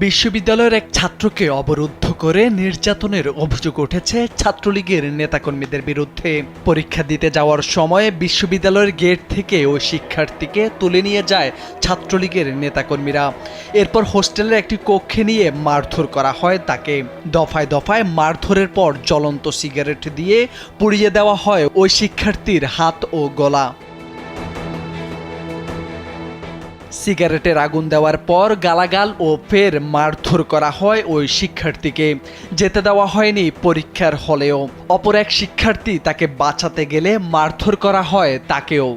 বিশ্ববিদ্যালয়ের এক ছাত্রকে অবরুদ্ধ করে নির্যাতনের অভিযোগ উঠেছে ছাত্রলীগের নেতাকর্মীদের বিরুদ্ধে। পরীক্ষা দিতে যাওয়ার সময় বিশ্ববিদ্যালয়ের গেট থেকে ওই শিক্ষার্থীকে তুলে নিয়ে যায় ছাত্রলীগের নেতাকর্মীরা। এরপর হোস্টেলের একটি কক্ষে নিয়ে মারধর করা হয় তাকে। দফায় দফায় মারধরের পর জ্বলন্ত সিগারেট দিয়ে পুড়িয়ে দেওয়া হয় ওই শিক্ষার্থীর হাত ও গলা। সিগারেটের আগুন দেওয়ার পর গালাগাল ও ফের মারধর করা হয় ওই শিক্ষার্থীকে। যেতে দেওয়া হয়নি পরীক্ষার হলেও। অপর এক শিক্ষার্থী তাকে বাঁচাতে গেলে মারধর করা হয় তাকেও।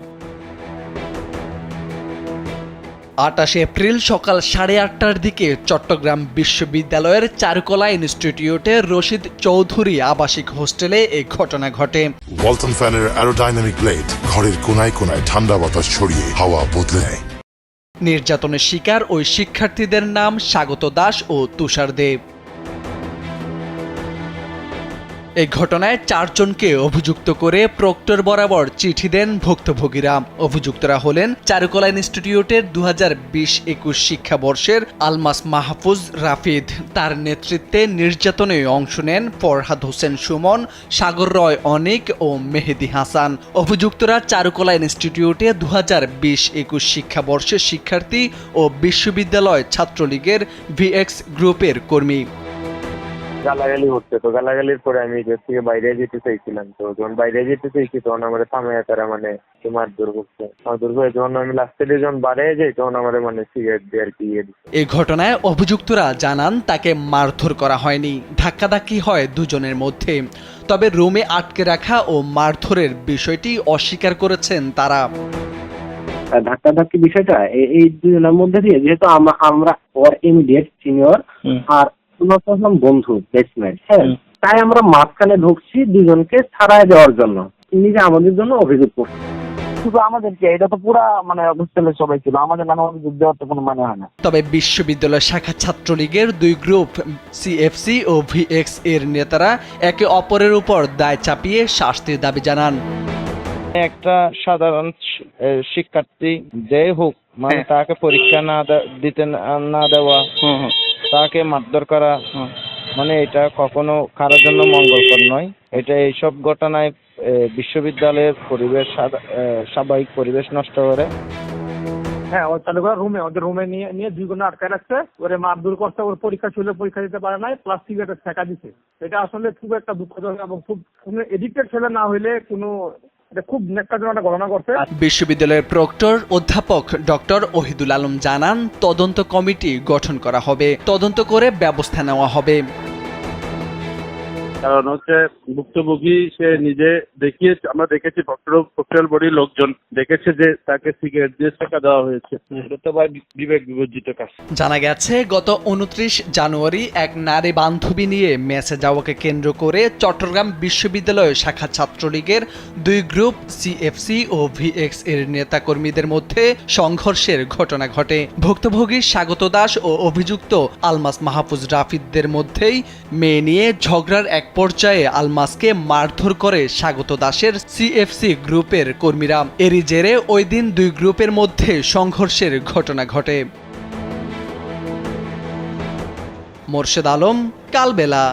28 এপ্রিল সকাল 8:30টার দিকে চট্টগ্রাম বিশ্ববিদ্যালয়ের চারুকলা ইনস্টিটিউটের রশিদ চৌধুরী আবাসিক হোস্টেলে এই ঘটনা ঘটে। ওয়ালটন ফ্যানের অ্যারোডাইনামিক ব্লেড ঘরের কোনায় কোনায় ঠান্ডা বাতাস ছড়িয়ে হাওয়া বদলে নেয়। নির্যাতনের শিকার ওই শিক্ষার্থীদের নাম স্বাগত দাস ও তুষার দেব। এই ঘটনায় 4 জনকে অভিযুক্ত করে প্রক্টর বরাবর চিঠি দেন ভুক্তভোগীরা। অভিযুক্তরা হলেন চারুকলা ইনস্টিটিউটের 2020-21 শিক্ষাবর্ষের আলমাস মাহফুজ রাফিদ। তার নেতৃত্বে নির্যাতনে অংশ নেন ফরহাদ হোসেন সুমন, সাগর রয় অনিক ও মেহেদি হাসান। অভিযুক্তরা চারুকলা ইনস্টিটিউটে 2020-21 শিক্ষাবর্ষের শিক্ষার্থী ও বিশ্ববিদ্যালয় ছাত্রলীগের ভিএক্স গ্রুপের কর্মী। গালাগালি হচ্ছে, তো গালাগালির পরে আমি গেট থেকে বাইরে যেতে চাইছিলাম। তো যখন বাইরে যেতে চাইছি তখন আমার থামায় তারা মারধর করছে। মারধর করে যখন আমি লাস্টে যখন বাইরে যাই তখন আমার সিগারেট দিয়ে আর কি এই ঘটনায় অভিযুক্তরা জানান তাকে মারধর করা হয়নি, ধাক্কাধাক্কি হয় দুজনের মধ্যে। তবে রুমে আটকে রাখা ও মারধরের বিষয়টি অস্বীকার করেছেন তারা। ধাক্কাধাক্কি বিষয়টা এই দুজনের মধ্যে দিয়ে, যেহেতু আমরা ওর ইমিডিয়েট সিনিয়র আর বন্ধু বেসমেন্ট, হ্যাঁ, তাই আমরা মাঝখানে ঢুকছি দুজনকে ছাড়াই দেওয়ার জন্য। নিজে আমাদের জন্য অভিযোগ করছি। শুধু আমাদেরকে, এটা তো পুরা হোস্টেলের সবাই ছিল, আমাদের নামে অভিযোগ দেওয়ার তো কোনো মানে হয় না। তবে বিশ্ববিদ্যালয় শাখা ছাত্রলীগের 2 গ্রুপ সিএফসি ও ভিএক্স এর নেতারা একে অপরের উপর দায় চাপিয়ে শাস্তির দাবি জানান। একটা সাধারণ শিক্ষার্থী যে হোক, তাকে পরীক্ষা দিতে না দেওয়া, তাকে মারধর করা, এটা কখনো কারোর জন্য মঙ্গলকর নয়। এটা এইসব ঘটনায় বিশ্ববিদ্যালয়ের পরিবেশ, স্বাভাবিক পরিবেশ নষ্ট করে। হ্যাঁ, ওর ওদের রুমে নিয়ে 2 ঘন্টা আটকায় রাখছে, ওরে মারধর করছে। ওর পরীক্ষা ছিল, পরীক্ষা দিতে পারে নাই, প্লাস সিগারেট ঠেকা দিছে। এটা আসলে খুব একটা দুঃখজনক এবং খুব এডিক্টেড ছেলে না হইলে খুব নেককারজনক ঘটনা করছে। বিশ্ববিদ্যালয়ের প্রক্টর অধ্যাপক ডক্টর ওহিদুল আলম জানান, তদন্ত কমিটি গঠন করা হবে, তদন্ত করে ব্যবস্থা নেওয়া হবে। কারণ ভুক্তভোগী সে নিজে দেখিয়েছে, আমরা দেখেছি প্রক্টর বডির লোকজন দেখেছে যে তাকে সিগারেট দিয়ে শেখা দেওয়া হয়েছে। এটা তো বিবেক বিবর্জিত কাজ। জানা গেছে গত 29 জানুয়ারি এক নারী বান্ধবী নিয়ে মেসে যাওয়াকে কেন্দ্র করে চট্টগ্রাম বিশ্ববিদ্যালয় শাখা ছাত্রলীগের 2 গ্রুপ সিএফসি ও ভিএক্স এর নেতাকর্মীদের মধ্যে সংঘর্ষের ঘটনা ঘটে। ভুক্তভোগী স্বাগত দাস ও অভিযুক্ত আলমাস মাহফুজ রাফিদদের মধ্যেই মেয়ে নিয়ে ঝগড়ার এক পর্যায়ে আলমাসকে মারধর করে স্বাগত দাসের সিএফসি গ্রুপের কর্মীরা। এরই জেরে ওই দিন 2 গ্রুপের মধ্যে সংঘর্ষের ঘটনা ঘটে। মোর্শেদ আলম, কালবেলা।